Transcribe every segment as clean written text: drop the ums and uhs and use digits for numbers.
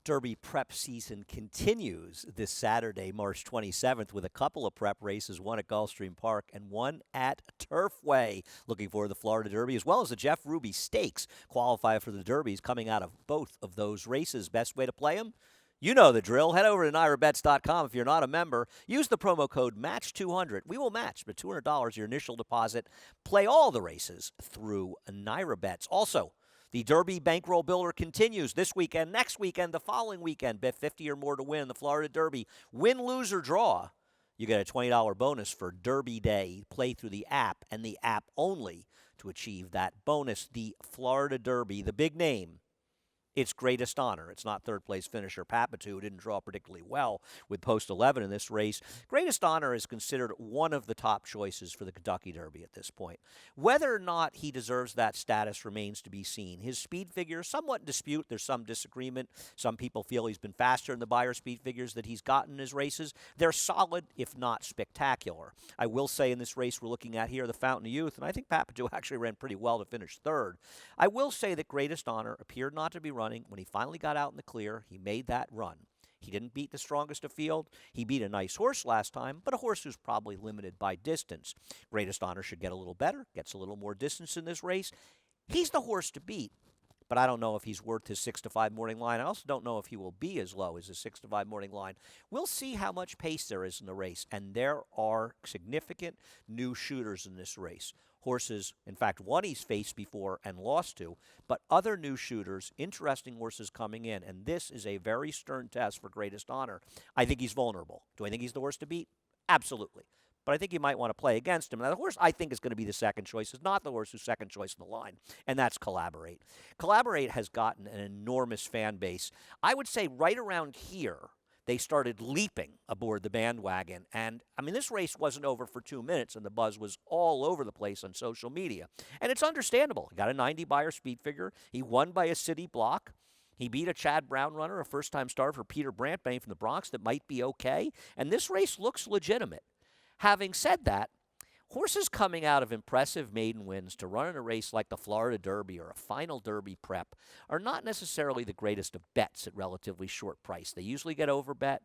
Derby prep season continues this Saturday, March 27th, with a couple of prep races, one at Gulfstream Park and one at Turfway. Looking forward to the Florida Derby, as well as the Jeff Ruby Stakes qualify for the Derbies coming out of both of those races. Best way to play them? You know the drill. Head over to NYRABets.com. If you're not a member, use the promo code MATCH200. We will match the $200 your initial deposit. Play all the races through NYRABets. Also, the Derby Bankroll Builder continues this weekend, next weekend, the following weekend. Bet 50 or more to win the Florida Derby. Win, lose, or draw. You get a $20 bonus for Derby Day. Play through the app and the app only to achieve that bonus. The Florida Derby, the big name. It's greatest honor. It's not third-place finisher Papatu, who didn't draw particularly well with post 11 in this race. Greatest honor is considered one of the top choices for the Kentucky Derby at this point. Whether or not he deserves that status remains to be seen. His speed figures somewhat in dispute. There's some disagreement. Some people feel he's been faster in the Beyer speed figures that he's gotten in his races. They're solid, if not spectacular. I will say in this race we're looking at here, the Fountain of Youth, and I think Papatu actually ran pretty well to finish third. I will say that greatest honor appeared not to be running. When he finally got out in the clear, he made that run. He didn't beat the strongest of field. He beat a nice horse last time, but a horse who's probably limited by distance. Greatest honor should get a little better, gets a little more distance in this race. He's the horse to beat, but I don't know if he's worth his 6-5 morning line. I also don't know if he will be as low as his 6-5 morning line. We'll see how much pace there is in the race, and there are significant new shooters in this race. Horses, in fact, one he's faced before and lost to, but other new shooters, interesting horses coming in, and this is a very stern test for greatest honor. I think he's vulnerable. Do I think he's the horse to beat? Absolutely. But I think you might want to play against him. Now, the horse I think is going to be the second choice is not the horse who's second choice in the line, and that's Collaborate. Collaborate has gotten an enormous fan base. I would say right around here, they started leaping aboard the bandwagon. And, I mean, this race wasn't over for 2 minutes, and the buzz was all over the place on social media. And it's understandable. He got a 90 Beyer speed figure. He won by a city block. He beat a Chad Brown runner, a first-time star for Peter Brantbane from the Bronx that might be okay. And this race looks legitimate. Having said that, horses coming out of impressive maiden wins to run in a race like the Florida Derby or a final Derby prep are not necessarily the greatest of bets at relatively short price. They usually get overbet.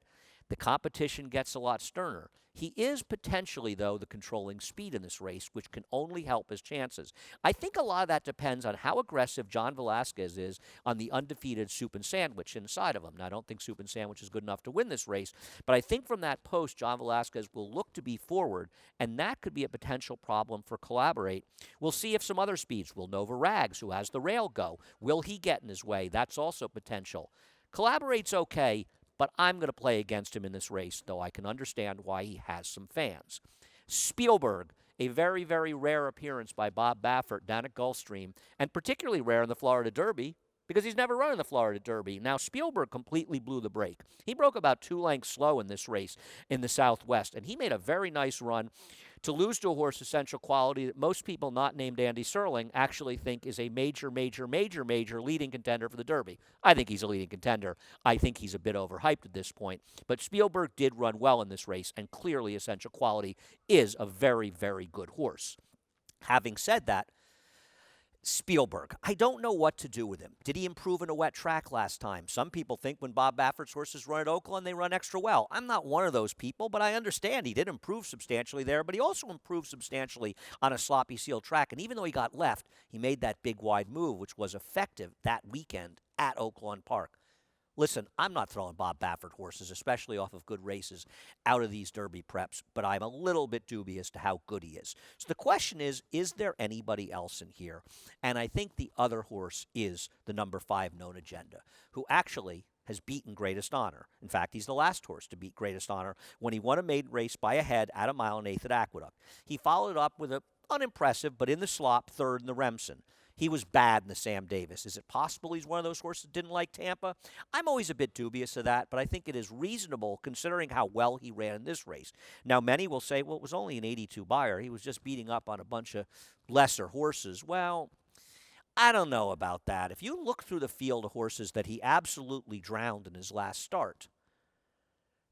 The competition gets a lot sterner. He is potentially, though, the controlling speed in this race, which can only help his chances. I think a lot of that depends on how aggressive John Velasquez is on the undefeated Soup and Sandwich inside of him. Now, I don't think Soup and Sandwich is good enough to win this race, but I think from that post, John Velasquez will look to be forward, and that could be a potential problem for Collaborate. We'll see if some other speeds. Will Nova Rags, who has the rail, go? Will he get in his way? That's also potential. Collaborate's okay, but I'm going to play against him in this race, though I can understand why he has some fans. Spielberg, a very, very rare appearance by Bob Baffert down at Gulfstream, and particularly rare in the Florida Derby because he's never run in the Florida Derby. Now, Spielberg completely blew the break. He broke about 2 lengths slow in this race in the Southwest, and he made a very nice run to lose to a horse essential quality that most people not named Andy Serling actually think is a major leading contender for the Derby. I think he's a leading contender. I think he's a bit overhyped at this point. But Spielberg did run well in this race, and clearly essential quality is a very, very good horse. Having said that, Spielberg, I don't know what to do with him. Did he improve in a wet track last time? Some people think when Bob Baffert's horses run at Oakland, they run extra well. I'm not one of those people, but I understand he did improve substantially there, but he also improved substantially on a sloppy seal track. And even though he got left, he made that big wide move, which was effective that weekend at Oakland Park. Listen, I'm not throwing Bob Baffert horses, especially off of good races, out of these Derby preps, but I'm a little bit dubious to how good he is. So the question is there anybody else in here? And I think the other horse is the number 5 Known Agenda, who actually has beaten Greatest Honor. In fact, he's the last horse to beat Greatest Honor when he won a maiden race by a head at 1 mile and 1/8 at Aqueduct. He followed it up with a unimpressive, but in the slop, 3rd in the Remsen. He was bad in the Sam Davis. Is it possible he's one of those horses that didn't like Tampa? I'm always a bit dubious of that, but I think it is reasonable considering how well he ran in this race. Now, many will say, well, it was only an 82 Beyer. He was just beating up on a bunch of lesser horses. Well, I don't know about that. If you look through the field of horses that he absolutely drowned in his last start,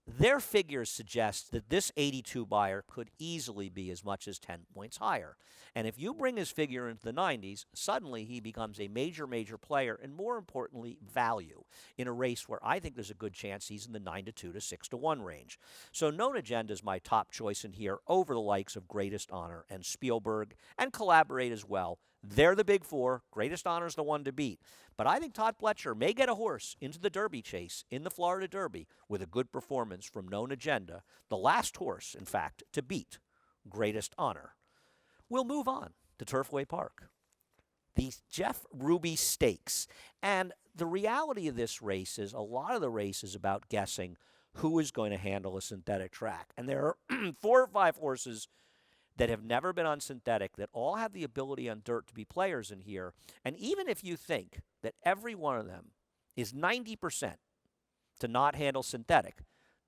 Their figures suggest that this 82 buyer could easily be as much as 10 points higher. And if you bring his figure into the 90s, suddenly he becomes a major, major player and, more importantly, value in a race where I think there's a good chance he's in the 9 to 2 to 6 to 1 range. So Known Agenda is my top choice in here over the likes of Greatest Honor and Spielberg, and Collaborate as well. They're the big four. Greatest Honor's the one to beat. But I think Todd Pletcher may get a horse into the Derby chase in the Florida Derby with a good performance from Known Agenda, the last horse, in fact, to beat Greatest Honor. We'll move on to Turfway Park. The Jeff Ruby Stakes. And the reality of this race is a lot of the race is about guessing who is going to handle a synthetic track. And there are 4 or 5 horses that have never been on synthetic that all have the ability on dirt to be players in here. And even if you think that every one of them is 90% to not handle synthetic,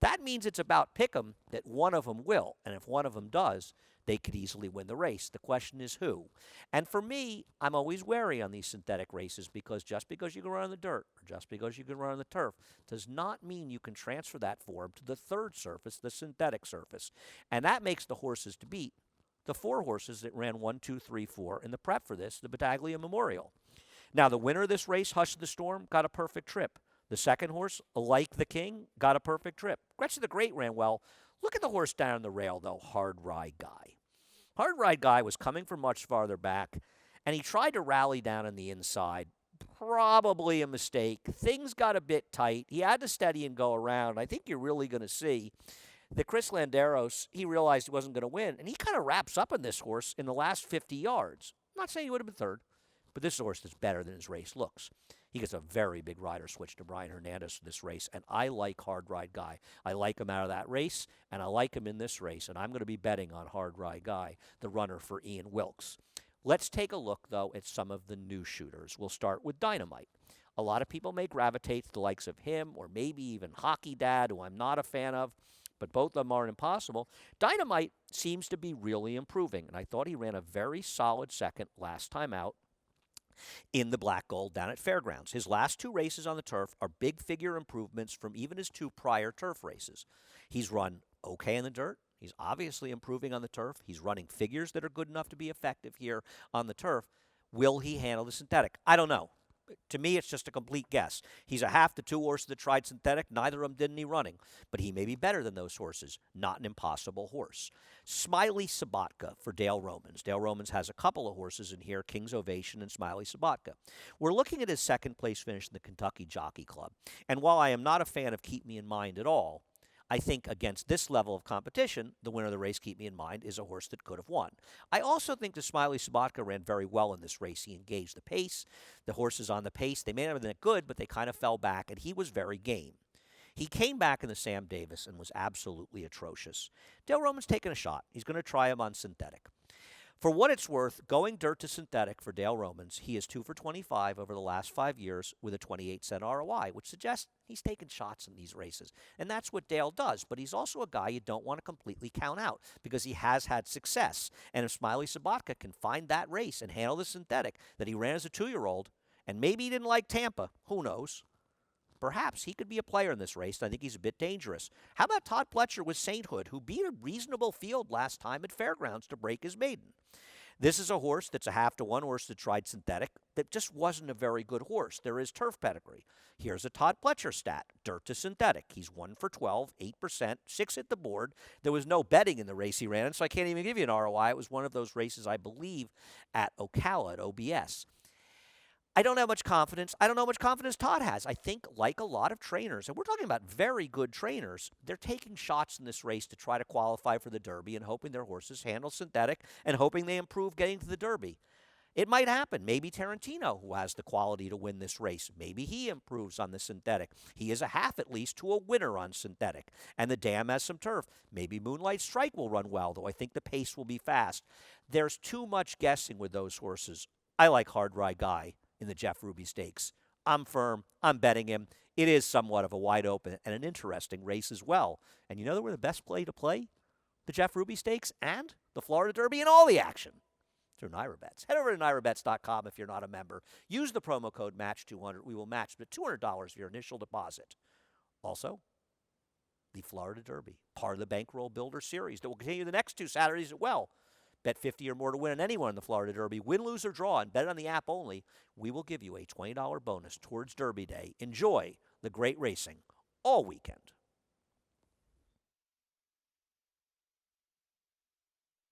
that means it's about pick 'em that one of them will. And if one of them does, they could easily win the race. The question is who. And for me, I'm always wary on these synthetic races because just because you can run on the dirt or just because you can run on the turf does not mean you can transfer that form to the third surface, the synthetic surface. And that makes the horses to beat the 4 horses that ran 1, 2, 3, 4 in the prep for this, the Bataglia Memorial. Now, the winner of this race, Hush the Storm, got a perfect trip. The second horse, Like the King, got a perfect trip. Gretchen the Great ran well. Look at the horse down the rail, though, Hard Ride Guy. Hard Ride Guy was coming from much farther back, and he tried to rally down on the inside. Probably a mistake. Things got a bit tight. He had to steady and go around. I think you're really going to see that Chris Landeros, he realized he wasn't going to win, and he kind of wraps up on this horse in the last 50 yards. I'm not saying he would have been third, but this is a horse that's better than his race looks. He gets a very big rider switch to Brian Hernandez for this race, and I like Hard Ride Guy. I like him out of that race, and I like him in this race, and I'm going to be betting on Hard Ride Guy, the runner for Ian Wilkes. Let's take a look, though, at some of the new shooters. We'll start with Dynamite. A lot of people may gravitate to the likes of him or maybe even Hockey Dad, who I'm not a fan of, but both of them aren't impossible. Dynamite seems to be really improving, and I thought he ran a very solid second last time out in the Black Gold down at Fairgrounds. His last 2 races on the turf are big figure improvements from even his 2 prior turf races. He's run okay in the dirt. He's obviously improving on the turf. He's running figures that are good enough to be effective here on the turf. Will he handle the synthetic? I don't know. To me, it's just a complete guess. He's a half to 2 horses that tried synthetic. Neither of them did any running. But he may be better than those horses. Not an impossible horse. Smiley Sobotka for Dale Romans. Dale Romans has a couple of horses in here, King's Ovation and Smiley Sobotka. We're looking at his second place finish in the Kentucky Jockey Club. And while I am not a fan of Keep Me in Mind at all, I think against this level of competition, the winner of the race, Keep Me in Mind, is a horse that could have won. I also think the Smiley Sobotka ran very well in this race. He engaged the pace. The horses on the pace, they may not have been that good, but they kind of fell back, and he was very game. He came back in the Sam Davis and was absolutely atrocious. Dale Roman's taking a shot. He's going to try him on synthetic. For what it's worth, going dirt to synthetic for Dale Romans, he is 2 for 25 over the last 5 years with a 28-cent ROI, which suggests he's taking shots in these races. And that's what Dale does, but he's also a guy you don't want to completely count out because he has had success. And if Smiley Sobotka can find that race and handle the synthetic that he ran as a 2-year-old, and maybe he didn't like Tampa, who knows? Perhaps he could be a player in this race, and I think he's a bit dangerous. How about Todd Pletcher with Sainthood, who beat a reasonable field last time at Fairgrounds to break his maiden? This is a horse that's a half to 1 horse that tried synthetic that just wasn't a very good horse. There is turf pedigree. Here's a Todd Pletcher stat, dirt to synthetic. He's 1 for 12, 8%, 6 at the board. There was no betting in the race he ran in, so I can't even give you an ROI. It was one of those races, I believe, at Ocala at OBS. I don't have much confidence. I don't know how much confidence Todd has. I think, like a lot of trainers, and we're talking about very good trainers, they're taking shots in this race to try to qualify for the Derby and hoping their horses handle synthetic and hoping they improve getting to the Derby. It might happen. Maybe Tarantino, who has the quality to win this race, maybe he improves on the synthetic. He is a half, at least, to a winner on synthetic. And the dam has some turf. Maybe Moonlight Strike will run well, though I think the pace will be fast. There's too much guessing with those horses. I like Hard Ride Guy in the Jeff Ruby Stakes. I'm firm. I'm betting him. It is somewhat of a wide open and an interesting race as well. And you know where the best play to play the Jeff Ruby Stakes and the Florida Derby and all the action? Through NyraBets. Head over to NyraBets.com if you're not a member. Use the promo code MATCH200. We will match the $200 of your initial deposit. Also, the Florida Derby, part of the Bankroll Builder Series that will continue the next 2 Saturdays as well. Bet 50 or more to win on anyone in the Florida Derby. Win, lose, or draw, and bet on the app only. We will give you a $20 bonus towards Derby Day. Enjoy the great racing all weekend.